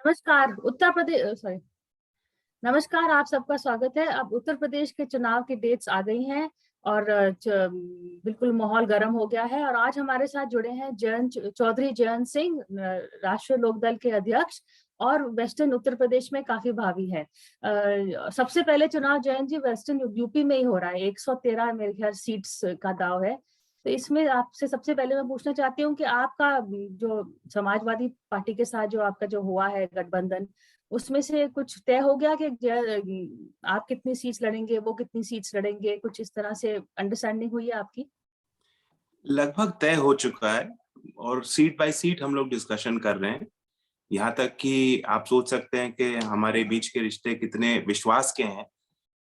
नमस्कार उत्तर प्रदेश सॉरी नमस्कार, आप सबका स्वागत है। अब उत्तर प्रदेश के चुनाव की डेट्स आ गई हैं और बिल्कुल माहौल गर्म हो गया है। और आज हमारे साथ जुड़े हैं चौधरी जयंत सिंह, राष्ट्रीय लोकदल के अध्यक्ष और वेस्टर्न उत्तर प्रदेश में काफी भावी है। सबसे पहले चुनाव जयंत जी वेस्टर्न यूपी में ही हो रहा है। 113 मेरे ख्याल सीट्स का दाव है। तो इसमें आपसे सबसे पहले मैं पूछना चाहती हूँ कि आपका जो समाजवादी पार्टी के साथ जो आपका जो हुआ है गठबंधन, उसमें से कुछ तय हो गया कि आप कितनी सीट्स लड़ेंगे, वो कितनी सीट्स लड़ेंगे, कुछ इस तरह से अंडरस्टैंडिंग हुई है आपकी? लगभग तय हो चुका है और सीट बाय सीट हम लोग डिस्कशन कर रहे हैं। यहाँ तक कि आप सोच सकते हैं कि हमारे बीच के रिश्ते कितने विश्वास के हैं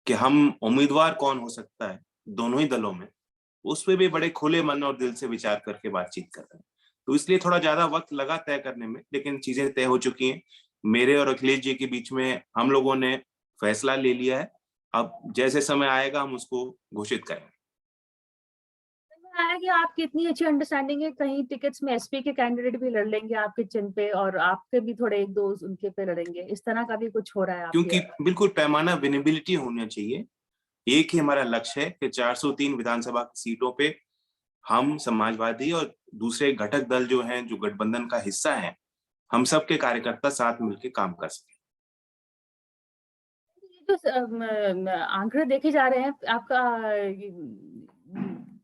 कि हम उम्मीदवार कौन हो सकता है दोनों ही दलों में, उस पे भी बड़े खुले मन और दिल से विचार करके बातचीत कर रहे हैं। तो इसलिए थोड़ा ज्यादा वक्त लगा तय करने में, लेकिन चीजें तय हो चुकी हैं। मेरे और अखिलेश जी के बीच में हम लोगों ने फैसला ले लिया है। अब जैसे समय आएगा हम उसको घोषित करेंगे। है कि आपकी इतनी अच्छी अंडरस्टैंडिंग है, कहीं टिकट्स में एसपी के कैंडिडेट भी लड़ लेंगे आपके चिन्ह पे और आपके भी थोड़े एक दो उनके पे लड़ेंगे, इस तरह का भी कुछ हो रहा है आपके? क्योंकि बिल्कुल पैमाना विनेबिलिटी होना चाहिए। एक ही हमारा लक्ष्य है कि 403 विधानसभा की सीटों पे हम समाजवादी और दूसरे घटक दल जो हैं, जो गठबंधन का हिस्सा हैं, हम सब के कार्यकर्ता साथ मिलकर काम कर सकें। जो आंकड़े देखे जा रहे हैं आपका,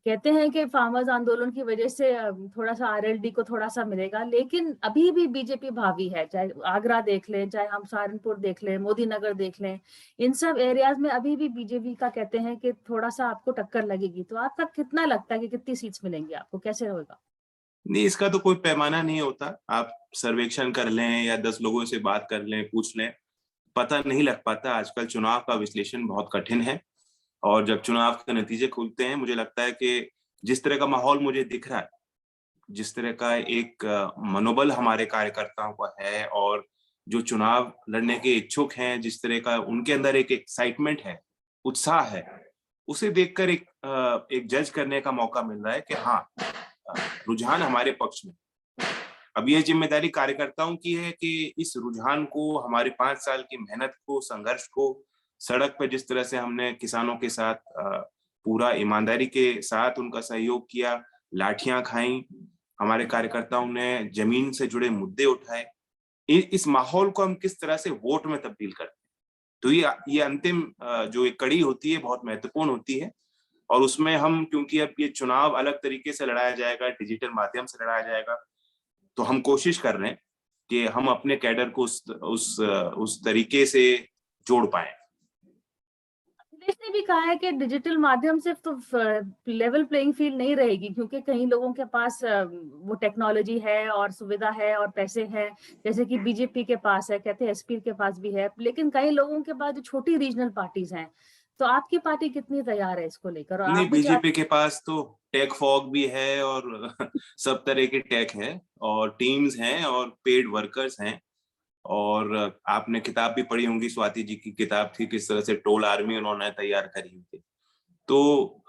कहते हैं कि फार्मर्स आंदोलन की वजह से थोड़ा सा आरएलडी को थोड़ा सा मिलेगा, लेकिन अभी भी बीजेपी भावी है। चाहे आगरा देख लें, चाहे हम सहारनपुर देख लें, मोदी नगर देख लें, इन सब एरियाज में अभी भी बीजेपी का कहते हैं कि थोड़ा सा आपको टक्कर लगेगी। तो आपका कितना लगता है कि कितनी सीट्स मिलेंगी आपको, कैसे होगा? नहीं, इसका तो कोई पैमाना नहीं होता। आप सर्वेक्षण कर लें या 10 लोगों से बात कर लें, पूछ लें, पता नहीं लग पाता। आजकल चुनाव का विश्लेषण बहुत कठिन है और जब चुनाव के नतीजे खुलते हैं, मुझे लगता है कि जिस तरह का माहौल मुझे दिख रहा है, जिस तरह का एक मनोबल हमारे कार्यकर्ताओं का है और जो चुनाव लड़ने के इच्छुक हैं, जिस तरह का उनके अंदर एक एक्साइटमेंट है, उत्साह है, उसे देखकर एक जज करने का मौका मिल रहा है कि हाँ, रुझान हमारे पक्ष में। अब ये जिम्मेदारी कार्यकर्ताओं की है कि इस रुझान को, हमारे 5 साल की मेहनत को, संघर्ष को, सड़क पे जिस तरह से हमने किसानों के साथ पूरा ईमानदारी के साथ उनका सहयोग किया, लाठियां खाई, हमारे कार्यकर्ताओं ने जमीन से जुड़े मुद्दे उठाए, इस माहौल को हम किस तरह से वोट में तब्दील करते हैं। तो ये अंतिम जो एक कड़ी होती है, बहुत महत्वपूर्ण होती है। और उसमें हम, क्योंकि अब ये चुनाव अलग तरीके से लड़ाया जाएगा, डिजिटल माध्यम से लड़ाया जाएगा, तो हम कोशिश कर रहे हैं कि हम अपने कैडर को उस तरीके से जोड़ पाए। अखिलेश ने भी कहा है कि डिजिटल माध्यम से तो लेवल प्लेइंग फील्ड नहीं रहेगी, क्योंकि कई लोगों के पास वो टेक्नोलॉजी है और सुविधा है और पैसे हैं, जैसे कि बीजेपी के पास है, कहते हैं एसपी के पास भी है, लेकिन कई लोगों के पास जो छोटी रीजनल पार्टीज हैं। तो आपकी पार्टी कितनी तैयार है इसको लेकर? और नहीं, आप भी बीजेपी के पास तो टेक फॉग भी है और सब तरह के टेक है और टीम्स हैं और पेड वर्कर्स हैं। और आपने किताब भी पढ़ी होंगी, स्वाति जी की किताब थी, किस तरह से टोल आर्मी उन्होंने तैयार करी थी। तो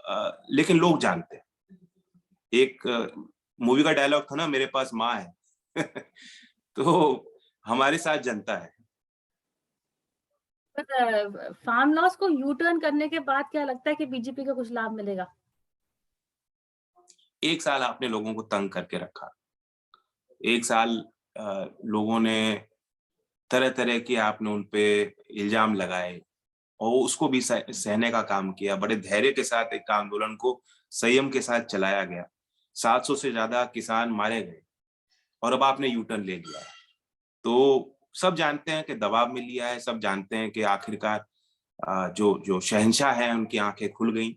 लेकिन लोग जानते हैं, एक मूवी का डायलॉग था ना, मेरे पास माँ है। तो हमारे साथ जनता है। फार्म लॉस को यू टर्न करने के बाद क्या लगता है कि बीजेपी को कुछ लाभ मिलेगा? 1 साल आपने लोगों को तंग करके रखा। 1 साल लोगों ने तरह तरह के, आपने उनपे इल्जाम लगाए और उसको भी सहने का काम किया। बड़े धैर्य के साथ एक आंदोलन को संयम के साथ चलाया गया। 700 से ज्यादा किसान मारे गए और अब आपने यू टर्न ले लिया है। तो सब जानते हैं कि दबाव में लिया है, सब जानते हैं कि आखिरकार जो जो शहंशाह है उनकी आंखें खुल गई।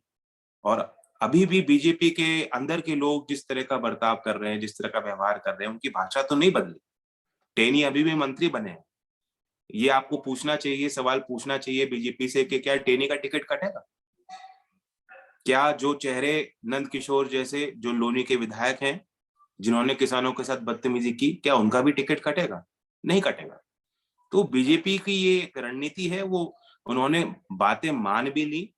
और अभी भी बीजेपी के अंदर के लोग जिस तरह का बर्ताव कर रहे हैं, जिस तरह का व्यवहार कर रहे हैं, उनकी भाषा तो नहीं बदली। टेनी अभी भी मंत्री बने हैं। ये आपको पूछना चाहिए, सवाल पूछना चाहिए बीजेपी से कि क्या टेनी का टिकट कटेगा? क्या जो चेहरे नंद किशोर जैसे जो लोनी के विधायक हैं, जिन्होंने किसानों के साथ बदतमीजी की, क्या उनका भी टिकट कटेगा? नहीं कटेगा। तो बीजेपी की ये एक रणनीति है, वो उन्होंने बातें मान भी ली,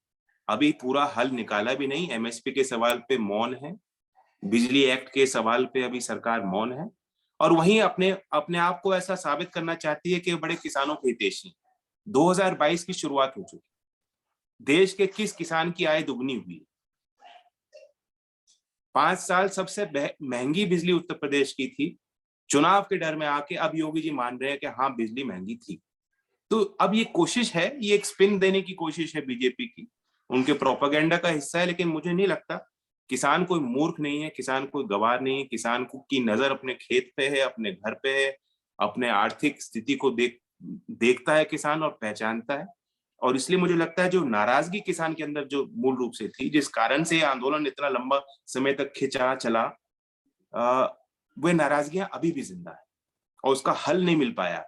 अभी पूरा हल निकाला भी नहीं। एमएसपी के सवाल पे मौन है, बिजली एक्ट के सवाल पे अभी सरकार मौन है और वहीं अपने अपने आप को ऐसा साबित करना चाहती है कि बड़े किसानों के हितैषी। 2022 की शुरुआत हो चुकी, देश के किस किसान की आय दुगनी हुई? 5 साल सबसे महंगी बिजली उत्तर प्रदेश की थी। चुनाव के डर में आके अब योगी जी मान रहे हैं कि हाँ बिजली महंगी थी। तो अब ये कोशिश है, ये एक स्पिन देने की कोशिश है बीजेपी की, उनके प्रोपेगेंडा का हिस्सा है। लेकिन मुझे नहीं लगता, किसान कोई मूर्ख नहीं है, किसान कोई गवार नहीं है। किसान की नजर अपने खेत पे है, अपने घर पे है, अपने आर्थिक स्थिति को देखता है किसान और पहचानता है। और इसलिए मुझे लगता है जो नाराजगी किसान के अंदर जो मूल रूप से थी, जिस कारण से ये आंदोलन इतना लंबा समय तक खिंचा चला, वे नाराजगियां अभी भी जिंदा है और उसका हल नहीं मिल पाया।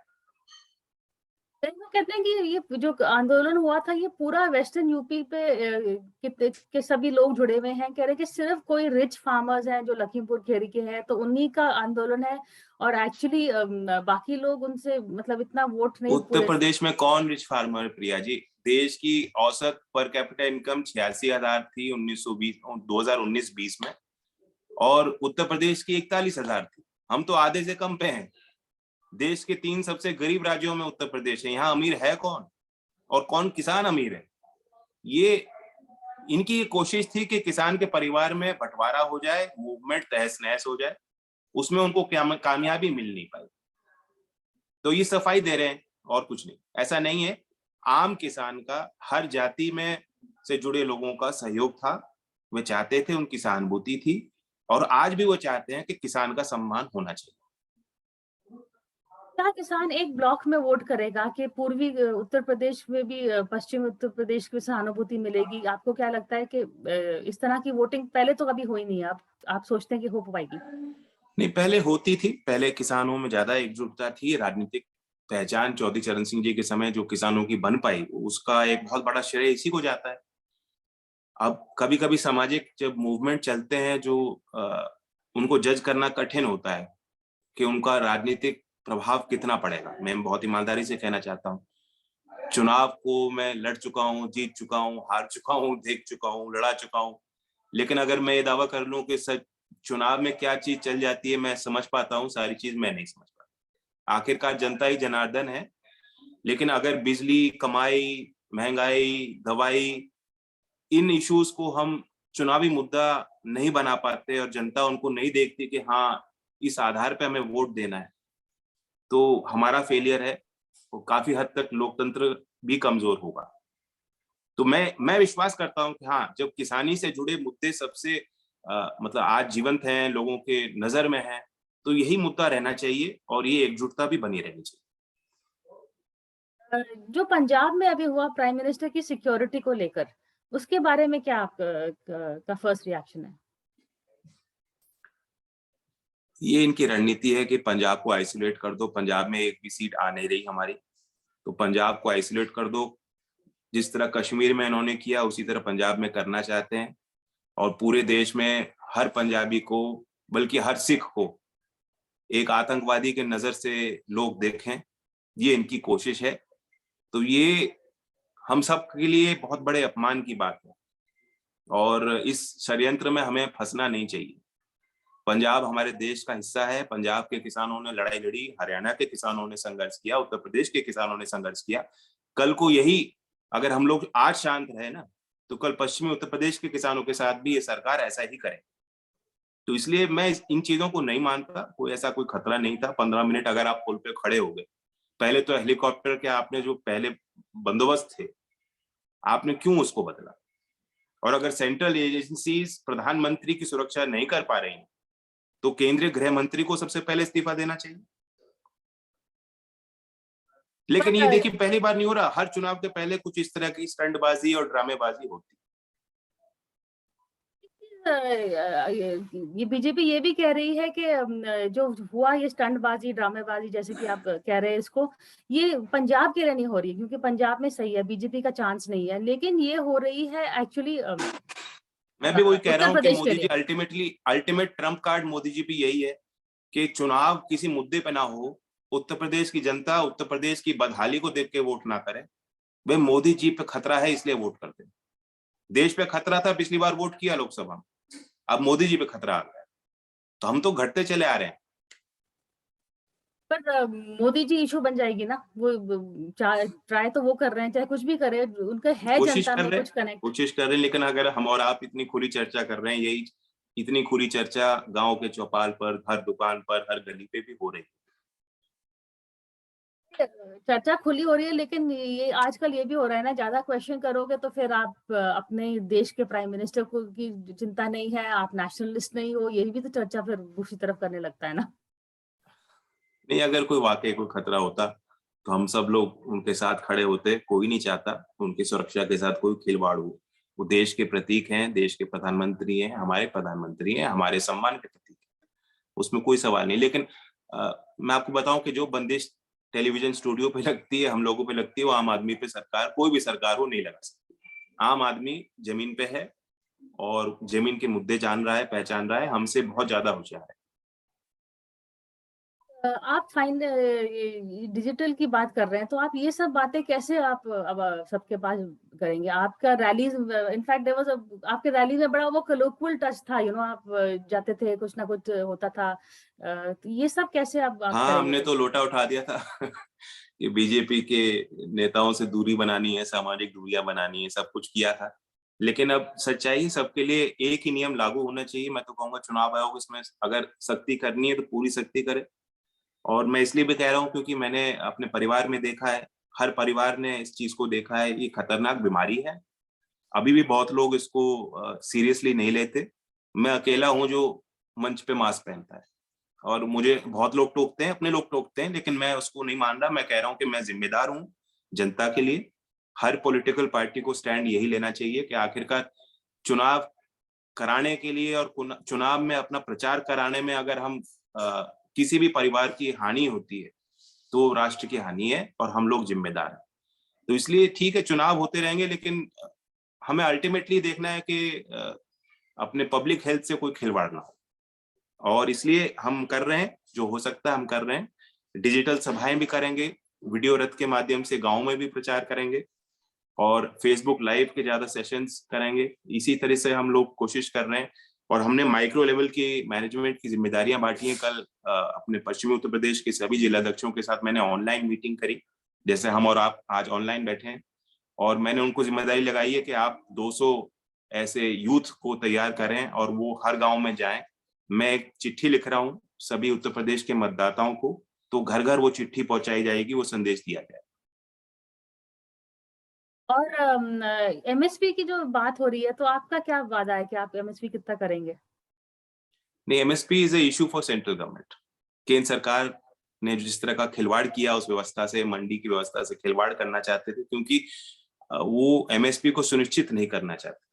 वो कहते हैं कि ये जो आंदोलन हुआ था ये पूरा वेस्टर्न यूपी पे के सभी लोग जुड़े हुए हैं। कह रहे हैं कि सिर्फ कोई रिच फार्मर्स हैं जो लखीमपुर खीरी के हैं तो उन्हीं का आंदोलन है, और एक्चुअली बाकी लोग उनसे मतलब इतना वोट नहीं। उत्तर प्रदेश में कौन रिच फार्मर है प्रिया जी? देश की औसत पर कैपिटा इनकम 86,000 थी 2019-20 में, और उत्तर प्रदेश की 41,000 थी। हम तो आधे से कम पे हैं। देश के 3 सबसे गरीब राज्यों में उत्तर प्रदेश है। यहाँ अमीर है कौन, और कौन किसान अमीर है? ये इनकी कोशिश थी कि किसान के परिवार में बंटवारा हो जाए, मूवमेंट तहस नहस हो जाए। उसमें उनको कामयाबी मिल नहीं पाई, तो ये सफाई दे रहे हैं और कुछ नहीं। ऐसा नहीं है, आम किसान का, हर जाति में से जुड़े लोगों का सहयोग था। वे चाहते थे, उनकी सहानुभूति थी, और आज भी वो चाहते हैं कि किसान का सम्मान होना चाहिए। क्या किसान एक ब्लॉक में वोट करेगा कि पूर्वी उत्तर प्रदेश में भी पश्चिमी उत्तर प्रदेश की सहानुभूति मिलेगी? आपको क्या लगता है कि इस तरह की वोटिंग पहले तो कभी हुई नहीं है, आप सोचते हैं कि हो पाएगी? नहीं, पहले होती थी। पहले किसानों में ज्यादा एकजुटता थी। राजनीतिक पहचान चौधरी चरण सिंह जी के समय जो किसानों की बन पाई, उसका एक बहुत बड़ा श्रेय इसी को जाता है। अब कभी कभी सामाजिक जब मूवमेंट चलते हैं, जो उनको जज करना कठिन होता है कि उनका राजनीतिक प्रभाव कितना पड़ेगा। मैं बहुत ईमानदारी से कहना चाहता हूँ, चुनाव को मैं लड़ चुका हूँ, जीत चुका हूँ, हार चुका हूँ, देख चुका हूँ, लड़ा चुका हूँ। लेकिन अगर मैं ये दावा कर लूं कि सच चुनाव में क्या चीज चल जाती है मैं समझ पाता हूँ, सारी चीज मैं नहीं समझ पाता। आखिरकार जनता ही जनार्दन है। लेकिन अगर बिजली, कमाई, महंगाई, दवाई, इन इश्यूज को हम चुनावी मुद्दा नहीं बना पाते और जनता उनको नहीं देखती कि हाँ इस आधार पे हमें वोट देना है, तो हमारा फेलियर है। तो काफी हद तक लोकतंत्र भी कमजोर होगा। तो मैं विश्वास करता हूं कि हाँ, जब किसानी से जुड़े मुद्दे सबसे मतलब आज जीवंत हैं, लोगों के नजर में हैं, तो यही मुद्दा रहना चाहिए और ये एकजुटता भी बनी रहनी चाहिए। जो पंजाब में अभी हुआ प्राइम मिनिस्टर की सिक्योरिटी को लेकर, उसके बारे में क्या आपका फर्स्ट रिएक्शन है? ये इनकी रणनीति है कि पंजाब को आइसोलेट कर दो। पंजाब में एक भी सीट आ नहीं रही हमारी, तो पंजाब को आइसोलेट कर दो। जिस तरह कश्मीर में इन्होंने किया, उसी तरह पंजाब में करना चाहते हैं, और पूरे देश में हर पंजाबी को, बल्कि हर सिख को एक आतंकवादी के नजर से लोग देखें। ये इनकी कोशिश है। तो ये हम सब के लिए बहुत बड़े अपमान की बात है, और इस षड्यंत्र में हमें फंसना नहीं चाहिए। पंजाब हमारे देश का हिस्सा है। पंजाब के किसानों ने लड़ाई लड़ी, हरियाणा के किसानों ने संघर्ष किया, उत्तर प्रदेश के किसानों ने संघर्ष किया। कल को यही अगर हम लोग आज शांत रहे ना, तो कल पश्चिमी उत्तर प्रदेश के किसानों के साथ भी ये सरकार ऐसा ही करे। तो इसलिए मैं इन चीजों को नहीं मानता। कोई ऐसा कोई खतरा नहीं था। 15 मिनट अगर आप पुल पे खड़े हो गए, पहले तो हेलीकॉप्टर के आपने जो पहले बंदोबस्त थे, आपने क्यों उसको बदला? और अगर सेंट्रल एजेंसीज प्रधानमंत्री की सुरक्षा नहीं कर पा रही, तो केंद्रीय गृह मंत्री को सबसे पहले इस्तीफा देना चाहिए। लेकिन ये देखिए, पहली बार नहीं हो रहा। हर चुनाव के पहले कुछ इस तरह की स्टंटबाजी और ड्रामेबाजी होती। ये बीजेपी ये भी कह रही है कि जो हुआ ये स्टंटबाजी, ड्रामेबाजी जैसे कि आप कह रहे हैं इसको, ये पंजाब के लिए नहीं हो रही है क्योंकि पंजाब में सही है, बीजेपी का चांस नहीं है। लेकिन ये हो रही है एक्चुअली मैं भी वही कह रहा उत्तर हूँ कि प्रदेश के मोदी जी लिए। Ultimate Trump card Modi ji भी यही है कि चुनाव किसी मुद्दे पे ना हो, उत्तर प्रदेश की जनता उत्तर प्रदेश की बदहाली को देख के वोट ना करे। वे मोदी जी पे खतरा है इसलिए वोट करते हैं। देश पे खतरा था, पिछली बार वोट किया लोकसभा में, अब मोदी जी पे खतरा आ गया, तो हम तो घटते चले आ रहे हैं। पर मोदी जी इशू बन जाएगी ना, वो ट्राई तो वो कर रहे हैं, चाहे कुछ भी करे, उनका है कोशिश जनता कर में रहे हैं, कुछ कनेक्ट। कोशिश कर रहे हैं, लेकिन अगर हम और आप इतनी खुली चर्चा कर रहे हैं, यही इतनी खुली चर्चा गांव के चौपाल पर, हर दुकान पर, हर गली पे भी हो रही है। चर्चा खुली हो रही है, लेकिन ये आजकल ये भी हो रहा है ना, ज्यादा क्वेश्चन करोगे तो फिर आप अपने देश के प्राइम मिनिस्टर को की चिंता नहीं है, आप नेशनलिस्ट नहीं हो, ये भी तो चर्चा फिर दूसरी तरफ करने लगता है ना। नहीं, अगर कोई वाकई कोई खतरा होता तो हम सब लोग उनके साथ खड़े होते। कोई नहीं चाहता उनकी सुरक्षा के साथ कोई खिलवाड़ हो। वो देश के प्रतीक हैं, देश के प्रधानमंत्री हैं, हमारे प्रधानमंत्री हैं, हमारे सम्मान के प्रतीक हैं, उसमें कोई सवाल नहीं। लेकिन मैं आपको बताऊं कि जो बंदिश टेलीविजन स्टूडियो पे लगती है, हम लोगों पे लगती है, वो आम आदमी पे सरकार, कोई भी सरकार हो, नहीं लगा सकती। आम आदमी जमीन पे है और जमीन के मुद्दे जान रहा है, पहचान रहा है, हमसे बहुत ज्यादा होशियार है। आप फाइन डिजिटल की बात कर रहे हैं, तो आप ये सब बातें कैसे आप अब सबके पास करेंगे? आपका रैलीज, इनफैक्ट देयर वाज आपके रैली में बड़ा वो कलोक्वल टच था, आप जाते थे, कुछ ना कुछ होता था, तो ये सब कैसे आप हाँ, हमने करेंगे? तो लोटा उठा दिया था कि बीजेपी के नेताओं से दूरी बनानी है, सामाजिक दूरियां बनानी है, सब कुछ किया था। लेकिन अब सच्चाई सबके लिए एक ही नियम लागू होना चाहिए। मैं तो कहूंगा चुनाव आयोग इसमें अगर सख्ती करनी है तो पूरी सख्ती करे। और मैं इसलिए भी कह रहा हूँ क्योंकि मैंने अपने परिवार में देखा है, हर परिवार ने इस चीज को देखा है, ये खतरनाक बीमारी है। अभी भी बहुत लोग इसको सीरियसली नहीं लेते। मैं अकेला हूँ जो मंच पे मास्क पहनता है, और मुझे बहुत लोग टोकते हैं, अपने लोग टोकते हैं, लेकिन मैं उसको नहीं मान रहा। मैं कह रहा हूँ कि मैं जिम्मेदार हूँ जनता के लिए। हर पॉलिटिकल पार्टी को स्टैंड यही लेना चाहिए कि आखिरकार चुनाव कराने के लिए और चुनाव में अपना प्रचार कराने में अगर हम किसी भी परिवार की हानि होती है तो राष्ट्र की हानि है और हम लोग जिम्मेदार हैं। तो इसलिए ठीक है, चुनाव होते रहेंगे, लेकिन हमें अल्टीमेटली देखना है कि अपने पब्लिक हेल्थ से कोई खिलवाड़ ना हो। और इसलिए हम कर रहे हैं, जो हो सकता है हम कर रहे हैं। डिजिटल सभाएं भी करेंगे, वीडियो रथ के माध्यम से गांव में भी प्रचार करेंगे, और फेसबुक लाइव के ज्यादा सेशंस करेंगे। इसी तरह से हम लोग कोशिश कर रहे हैं। और हमने माइक्रो लेवल की मैनेजमेंट की जिम्मेदारियां बांटी हैं। कल अपने पश्चिमी उत्तर प्रदेश के सभी जिलाध्यक्षों के साथ मैंने ऑनलाइन मीटिंग करी, जैसे हम और आप आज ऑनलाइन बैठे हैं। और मैंने उनको जिम्मेदारी लगाई है कि आप 200 ऐसे यूथ को तैयार करें और वो हर गांव में जाएं। मैं एक चिट्ठी लिख रहा हूं सभी उत्तर प्रदेश के मतदाताओं को, तो घर घर वो चिट्ठी पहुंचाई जाएगी, वो संदेश दिया जाएगा। और एमएसपी की जो बात हो रही है, तो आपका क्या वादा है कि आप एमएसपी कितना करेंगे? नहीं, MSP is a issue for central government. केंद्र सरकार ने जिस तरह का खिलवाड़ किया उस व्यवस्था से, मंडी की व्यवस्था से खिलवाड़ करना चाहते थे, क्योंकि वो एमएसपी को सुनिश्चित नहीं करना चाहते।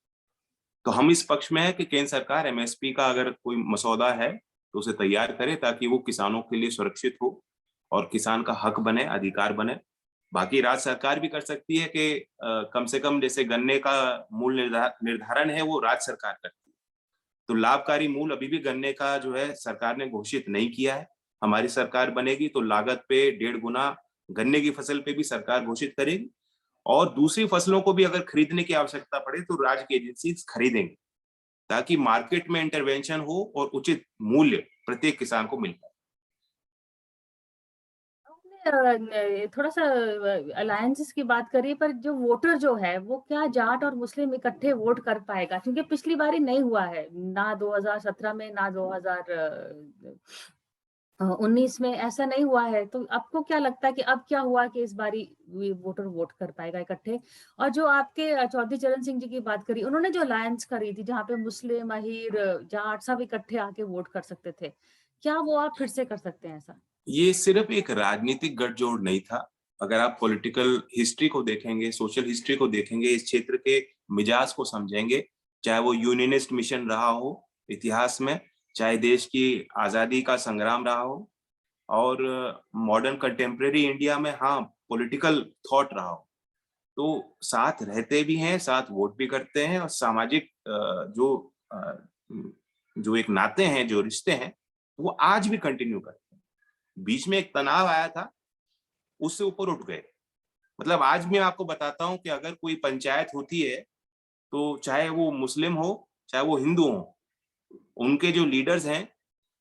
तो हम इस पक्ष में है कि केंद्र सरकार एमएसपी का अगर कोई मसौदा है तो उसे तैयार करे, ताकि वो किसानों के लिए सुरक्षित हो और किसान का हक बने, अधिकार बने। बाकी राज्य सरकार भी कर सकती है कि कम से कम जैसे गन्ने का मूल निर्धारण है वो राज्य सरकार करती है। तो लाभकारी मूल अभी भी गन्ने का जो है सरकार ने घोषित नहीं किया है। हमारी सरकार बनेगी तो लागत पे 1.5 गुना गन्ने की फसल पे भी सरकार घोषित करेगी, और दूसरी फसलों को भी अगर खरीदने की आवश्यकता पड़े तो राज्य की एजेंसी खरीदेंगे, ताकि मार्केट में इंटरवेंशन हो और उचित मूल्य प्रत्येक किसान को मिल पाए। थोड़ा सा अलायंसेस की बात करिए, पर जो वोटर जो है वो क्या जाट और मुस्लिम इकट्ठे वोट कर पाएगा? क्योंकि पिछली बारी नहीं हुआ है ना, 2017 में ना 2019 में ऐसा नहीं हुआ है। तो आपको क्या लगता है कि अब क्या हुआ कि इस बारी वोटर वोट कर पाएगा इकट्ठे? और जो आपके चौधरी चरण सिंह जी की बात करी, उन्होंने जो अलायंस करी थी जहाँ पे मुस्लिम, अहीर, जाट सब इकट्ठे आके वोट कर सकते थे, क्या वो आप फिर से कर सकते हैं ऐसा? ये सिर्फ एक राजनीतिक गठजोड़ नहीं था। अगर आप पॉलिटिकल हिस्ट्री को देखेंगे, सोशल हिस्ट्री को देखेंगे, इस क्षेत्र के मिजाज को समझेंगे, चाहे वो यूनियनिस्ट मिशन रहा हो इतिहास में, चाहे देश की आजादी का संग्राम रहा हो, और मॉडर्न कंटेम्प्रेरी इंडिया में हाँ पॉलिटिकल थॉट रहा हो, तो साथ रहते भी हैं, साथ वोट भी करते हैं, और सामाजिक जो एक नाते हैं, जो रिश्ते हैं, वो आज भी कंटिन्यू करते हैं। बीच में एक तनाव आया था, उससे ऊपर उठ गए। मतलब आज मैं आपको बताता हूँ कि अगर कोई पंचायत होती है तो चाहे वो मुस्लिम हो चाहे वो हिंदू हो, उनके जो लीडर्स हैं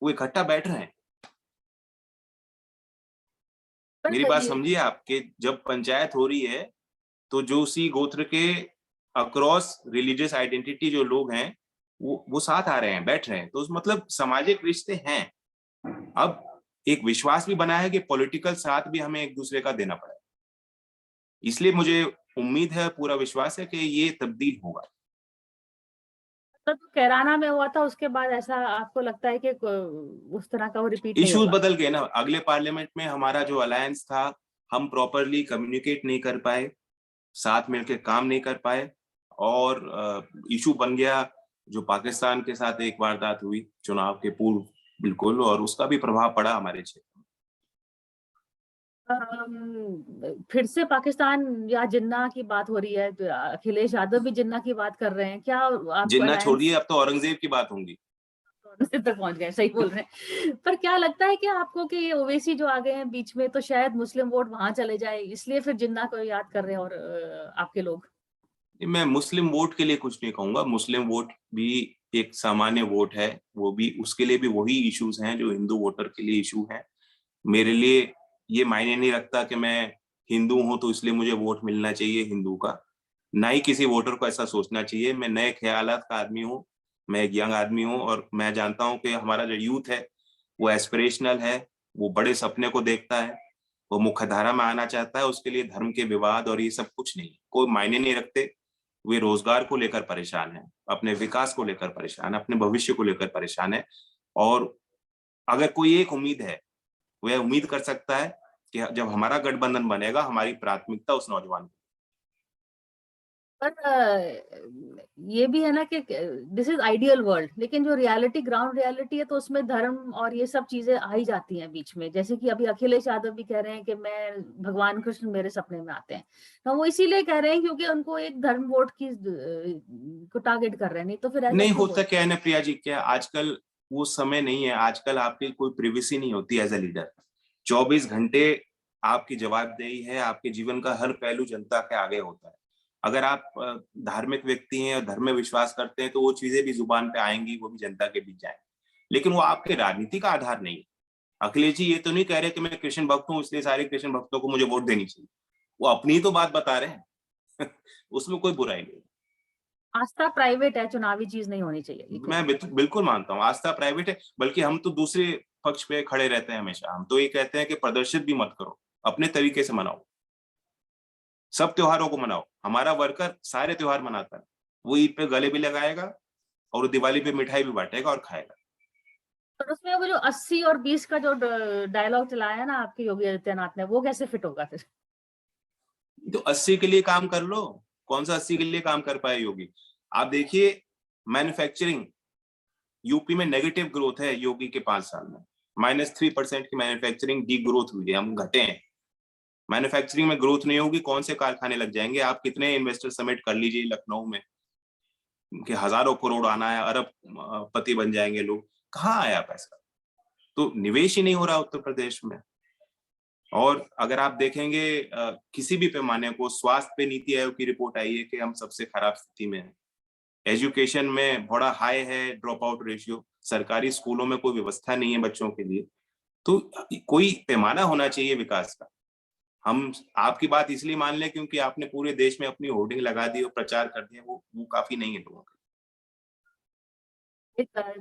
वो इकट्ठा बैठ रहे हैं। पर मेरी बात समझिए, आपके जब पंचायत हो रही है तो जो उसी गोत्र के अक्रॉस रिलीजियस आइडेंटिटी जो लोग हैं वो साथ आ रहे हैं, बैठ रहे हैं, तो मतलब सामाजिक रिश्ते हैं। अब एक विश्वास भी बना है कि पॉलिटिकल साथ भी हमें एक दूसरे का देना पड़ेगा। इसलिए मुझे उम्मीद है, पूरा विश्वास है कि ये तब्दील होगा। तो कैराना में हुआ था, उसके बाद ऐसा आपको लगता है कि उस तरह का वो रिपीट नहीं इश्यूज होगा? बदल गए ना। अगले पार्लियामेंट में हमारा जो अलायंस था, हम प्रॉपरली कम्युनिकेट नहीं कर पाए, साथ मिलकर काम नहीं कर पाए, और इशू बन गया जो पाकिस्तान के साथ एक वारदात हुई चुनाव के पूर्व, बिल्कुल, और उसका भी प्रभाव पड़ा हमारे क्षेत्र में। फिर से पाकिस्तान या जिन्ना की बात हो रही है, तो अखिलेश यादव भी जिन्ना की बात कर रहे हैं, क्या आपको जिन्ना छोड़िए, अलायंस अब तो औरंगजेब की बात होंगी। तक पहुंच गए? सही बोल रहे हैं। पर क्या लगता है कि आपको कि ये ओवैसी जो आ गए हैं बीच में, तो शायद मुस्लिम वोट वहां चले जाए, इसलिए फिर जिन्ना को याद कर रहे हैं और आपके लोग? मैं मुस्लिम वोट के लिए कुछ नहीं कहूंगा। मुस्लिम वोट भी एक सामान्य वोट है, वो भी, उसके लिए भी वही इश्यूज हैं जो हिंदू वोटर के लिए इशू हैं। मेरे लिए ये मायने नहीं रखता कि मैं हिंदू हूं तो इसलिए मुझे वोट मिलना चाहिए हिंदू का। ना ही किसी वोटर को ऐसा सोचना चाहिए। मैं नए ख्यालात का आदमी हूँ, मैं एक यंग आदमी हूँ, और मैं जानता हूँ कि हमारा जो यूथ है वो एस्पिरेशनल है, वो बड़े सपने को देखता है, वो मुख्यधारा में आना चाहता है। उसके लिए धर्म के विवाद और ये सब कुछ नहीं, कोई मायने नहीं रखते। वे रोजगार को लेकर परेशान है, अपने विकास को लेकर परेशान है, अपने भविष्य को लेकर परेशान है। और अगर कोई एक उम्मीद है, वह उम्मीद कर सकता है कि जब हमारा गठबंधन बनेगा, हमारी प्राथमिकता उस नौजवान को। पर ये भी है ना कि दिस इज आइडियल वर्ल्ड, लेकिन जो रियलिटी, ग्राउंड रियलिटी है, तो उसमें धर्म और ये सब चीजें आ ही जाती हैं बीच में। जैसे कि अभी अखिलेश यादव भी कह रहे हैं कि मैं, भगवान कृष्ण मेरे सपने में आते हैं, तो वो इसीलिए कह रहे हैं क्योंकि उनको एक धर्म वोट की को टारगेट कर रहे हैं, नहीं तो फिर ऐसा नहीं क्यों होता बोल? क्या है ना प्रिया जी, क्या आजकल वो समय नहीं है। आजकल आपकी कोई प्रिवेसी नहीं होती एज ए लीडर। 24 घंटे आपकी जवाबदेही है, आपके जीवन का हर पहलू जनता के आगे होता है। अगर आप धार्मिक व्यक्ति हैं और धर्म में विश्वास करते हैं तो वो चीजें भी जुबान पे आएंगी, वो भी जनता के बीच जाएंगी, लेकिन वो आपके राजनीति का आधार नहीं है। अखिलेश जी ये तो नहीं कह रहे कि मैं कृष्ण भक्त हूँ इसलिए सारे कृष्ण भक्तों को मुझे वोट देनी चाहिए। वो अपनी ही तो बात बता रहे हैं। उसमें कोई बुराई नहीं। आस्था प्राइवेट है, चुनावी चीज नहीं होनी चाहिए, ये कह मैं रहे हैं। बिल्कुल मानता हूँ, आस्था प्राइवेट है, बल्कि हम तो दूसरे पक्ष पे खड़े रहते हैं हमेशा। हम तो ये कहते हैं कि प्रदर्शित भी मत करो, अपने तरीके से मनाओ, सब त्योहारों को मनाओ। हमारा वर्कर सारे त्योहार मनाता है, वो ईद पे गले भी लगाएगा और दिवाली पे मिठाई भी बांटेगा और खाएगा। पर उसमें वो जो 80 और 20 का जो डायलॉग चलाया है ना आपके योगी आदित्यनाथ ने, वो कैसे फिट होगा फिर? तो 80 के लिए काम कर लो। कौन सा 80 के लिए काम कर पाए योगी? आप देखिए, मैन्युफैक्चरिंग यूपी में नेगेटिव ग्रोथ है योगी के 5 साल में। -3% की मैन्युफैक्चरिंग डी ग्रोथ हुई है, हम घटे हैं। मैन्युफैक्चरिंग में ग्रोथ नहीं होगी, कौन से कारखाने लग जाएंगे? आप कितने इन्वेस्टर समिट कर लीजिए लखनऊ में, कि हजारों करोड़ आना है, अरब पति बन जाएंगे लोग। कहाँ आया पैसा? तो निवेश ही नहीं हो रहा उत्तर प्रदेश में। और अगर आप देखेंगे किसी भी पैमाने को, स्वास्थ्य पे नीति आयोग की रिपोर्ट आई है कि हम सबसे खराब स्थिति में है। एजुकेशन में बड़ा हाई है ड्रॉप आउट रेशियो, सरकारी स्कूलों में कोई व्यवस्था नहीं है बच्चों के लिए। तो कोई पैमाना होना चाहिए विकास का। हम आपकी बात इसलिए मान लें क्योंकि आपने पूरे देश में अपनी होर्डिंग लगा दी और प्रचार कर दिया, वो काफी नहीं है लोगों का।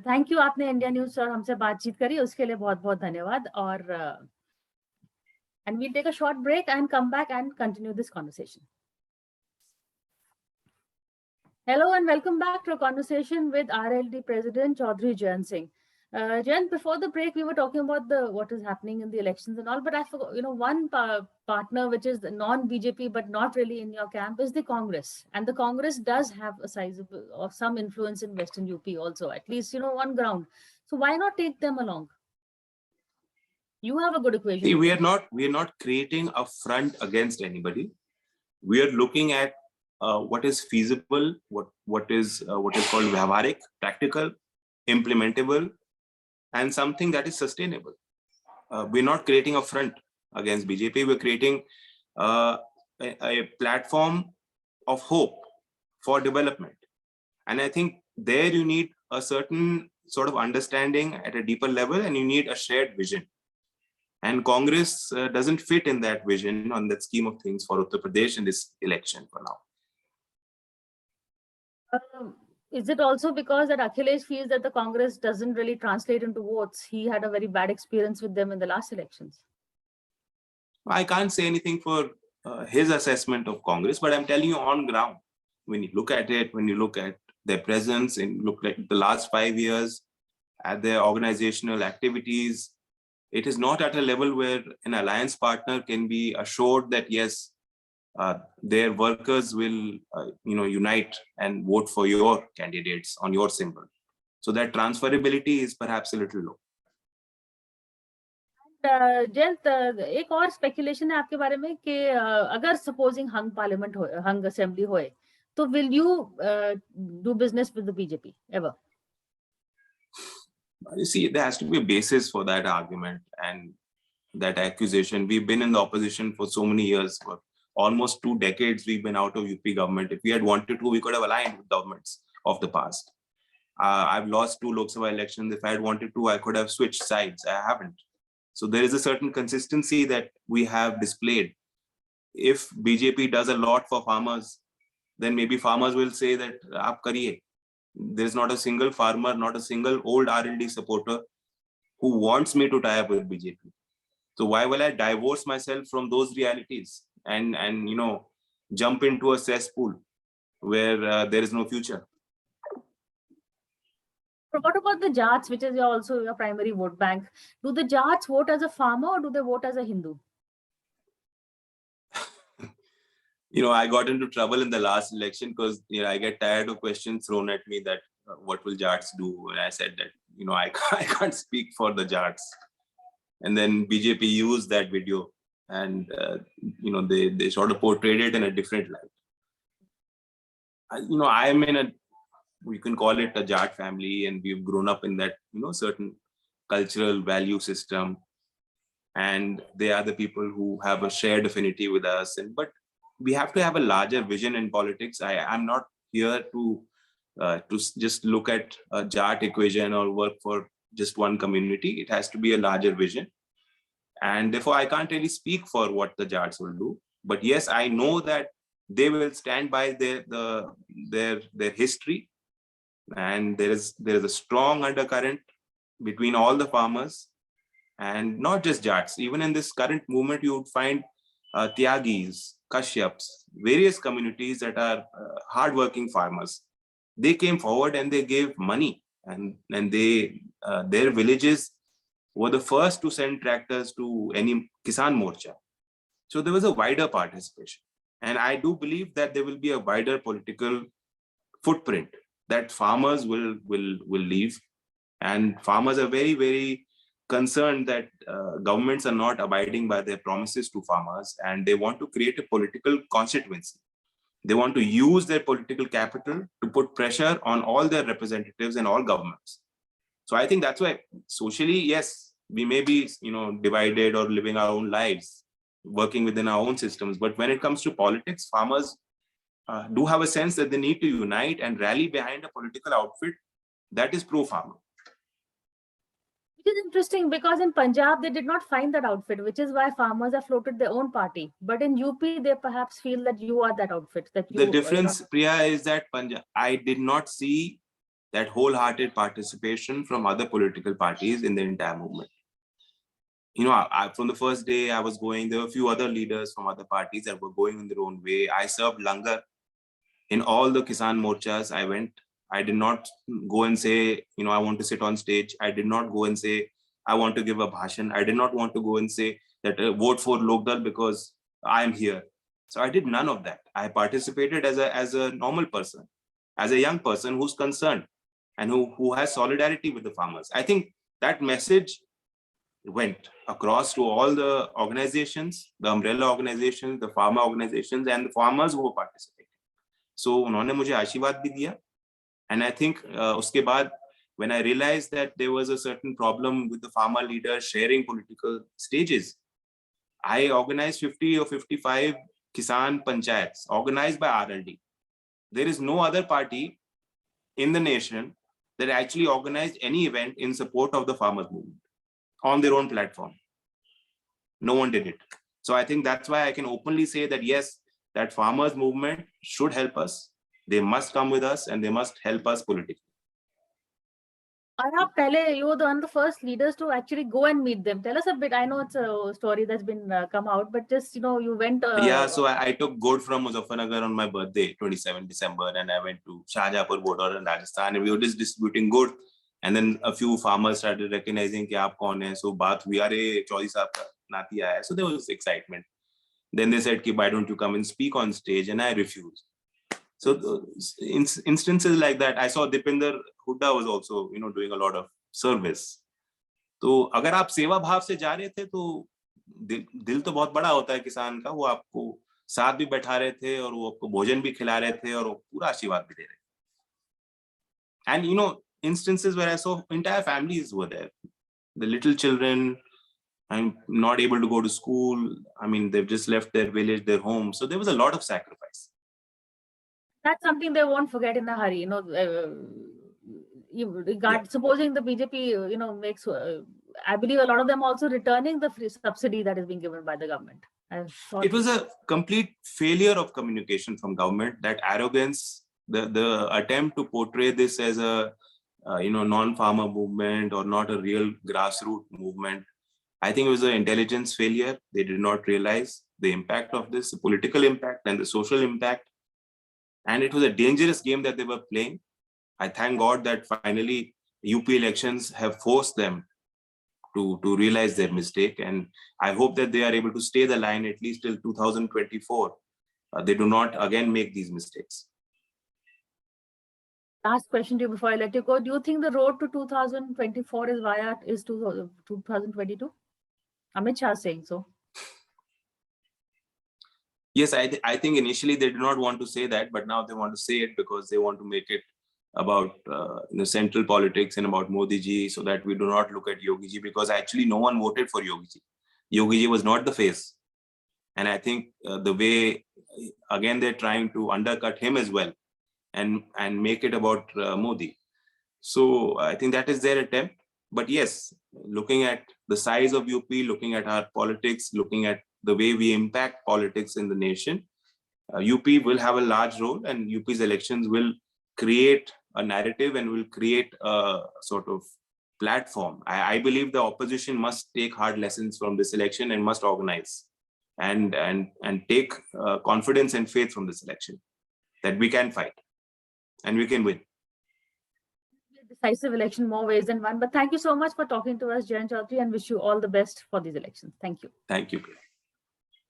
थैंक यू, आपने इंडिया न्यूज और हमसे बातचीत करी, उसके लिए बहुत बहुत धन्यवाद। और and we take a short break and come back and continue this conversation. Hello and welcome back to a conversation with RLD President Chaudhry Jayant Singh. Jayant, before the break, we were talking about what is happening in the elections and all, but I forgot, one partner which is non-BJP but not really in your camp is the Congress, and the Congress does have a sizable or some influence in Western UP also, at least on ground. So why not take them along? You have a good equation. See, we are not creating a front against anybody. We are looking at what is feasible, what is called vyavaharik, practical, implementable, and something that is sustainable. We're not creating a front against BJP. We're creating a platform of hope for development. And I think there you need a certain sort of understanding at a deeper level, and you need a shared vision. And Congress doesn't fit in that vision, on that scheme of things for Uttar Pradesh in this election for now. Is it also because that Akhilesh feels that the Congress doesn't really translate into votes? He had a very bad experience with them in the last elections. I can't say anything for his assessment of Congress, but I'm telling you on ground, when you look at it, when you look at their presence and look at the last 5 years, at their organizational activities, it is not at a level where an alliance partner can be assured that yes, their workers will unite and vote for your candidates on your symbol. So that transferability is perhaps a little low. Jayant, एक और speculation है आपके बारे में कि अगर supposing हंग parliament हो, हंग assembly होए, तो will you do business with the BJP ever? You see, there has to be a basis for that argument and that accusation. We've been in the opposition for so many years. For almost 2 decades, we've been out of UP government. If we had wanted to, we could have aligned with governments of the past. I've lost 2 Lok Sabha elections. If I had wanted to, I could have switched sides. I haven't. So there is a certain consistency that we have displayed. If BJP does a lot for farmers, then maybe farmers will say that, aap kariye. There's not a single farmer, not a single old RLD supporter who wants me to tie up with BJP. So why will I divorce myself from those realities and jump into a cesspool where there is no future? But what about the Jats, which is also your primary vote bank? Do the Jats vote as a farmer or do they vote as a Hindu? I got into trouble in the last election because I get tired of questions thrown at me that what will Jats do? And I said that I can't speak for the Jats. And then BJP used that video and they sort of portrayed it in a different light. I'm in we can call it a Jat family, and we've grown up in that certain cultural value system, and they are the people who have a shared affinity with us. But we have to have a larger vision in politics. I'm not here to just look at a Jat equation or work for just one community. It has to be a larger vision, and therefore I can't really speak for what the Jats will do. But yes, I know that they will stand by their history, and there is a strong undercurrent between all the farmers, and not just Jats. Even in this current movement, you would find Tyagis, Kashyaps, various communities that are hardworking farmers. They came forward and they gave money, and they their villages were the first to send tractors to any Kisan Morcha. So there was a wider participation, and I do believe that there will be a wider political footprint that farmers will leave, and farmers are very, very concerned that governments are not abiding by their promises to farmers, and they want to create a political constituency. They want to use their political capital to put pressure on all their representatives and all governments. So I think that's why socially, yes, we may be divided or living our own lives, working within our own systems, but when it comes to politics, farmers do have a sense that they need to unite and rally behind a political outfit that is pro-farmer. Which is interesting because in Punjab, they did not find that outfit, which is why farmers have floated their own party. But in UP, they perhaps feel that you are that outfit. The difference, Priya, is that I did not see that wholehearted participation from other political parties in the entire movement. From the first day I was going, there were a few other leaders from other parties that were going in their own way. I served langar in all the Kisan Morchas I went. I did not go and say, I want to sit on stage. I did not go and say, I want to give a bhashan. I did not want to go and say that vote for Lokdal because I am here. So I did none of that. I participated as a normal person, as a young person who's concerned and who has solidarity with the farmers. I think that message went across to all the organizations, the umbrella organizations, the farmer organizations, and the farmers who were participating. So उन्होंने मुझे आशीर्वाद भी दिया, and I think उसके बाद when I realized that there was a certain problem with the farmer leaders sharing political stages, I organized 50 or 55 Kisan Panchayats organized by RLD. There is no other party in the nation that actually organized any event in support of the farmers movement on their own platform. No one did it. So I think that's why I can openly say that yes, that farmers movement should help us. They must come with us and they must help us politically. और आप पहले, you were one of the first leaders to actually go and meet them. Tell us a bit. I know it's a story that's been come out, but just, you went. Yeah, so I took goat from Muzaffarnagar on my birthday, 27 December, and I went to Shahjahanpur border in Rajasthan, and we were just distributing goat. And then a few farmers started recognizing कि आप कौन है. So बात हुई, अरे चौधरी साहब का नाती आया. So there was excitement. Then they said कि why don't you come and speak on stage, and I refused. So instances like that, I saw Dipinder Hooda was also, doing a lot of service. तो अगर आप सेवा भाव से जा रहे थे तो दिल तो बहुत बड़ा होता है किसान का. वो आपको साथ भी बैठा रहे थे और वो आपको भोजन भी खिला रहे थे और वो पूरा आशीर्वाद भी दे रहे थे. And instances where I saw entire families were there. The little children, I'm not able to go to school. I mean, they've just left their village, their home. So there was a lot of sacrifice. That's something they won't forget in a hurry. Supposing the BJP, makes, I believe a lot of them also returning the free subsidy that is being given by the government. It was a complete failure of communication from government. That arrogance, the attempt to portray this as a non-farmer movement or not a real grassroots movement. I think it was an intelligence failure. They did not realize the impact of this, the political impact and the social impact. And it was a dangerous game that they were playing. I thank God that finally UP elections have forced them to realize their mistake. And I hope that they are able to stay the line at least till 2024. They do not again make these mistakes. Last question to you before I let you go. Do you think the road to 2024 is 2022? Amit Shah saying so. Yes, I think initially they did not want to say that, but now they want to say it because they want to make it about central politics and about Modi ji, so that we do not look at Yogi ji, because actually no one voted for Yogi ji. Yogi ji was not the face. And I think the way, again, they're trying to undercut him as well and make it about Modi. So I think that is their attempt. But yes, looking at the size of UP, looking at our politics, looking at the way we impact politics in the nation, UP will have a large role, and UP's elections will create a narrative and will create a sort of platform. I believe the opposition must take hard lessons from this election and must organize and take confidence and faith from this election that we can fight and we can win. Decisive election, more ways than one. But thank you so much for talking to us, Jayant Chaudhary, and wish you all the best for these elections. Thank you. Thank you.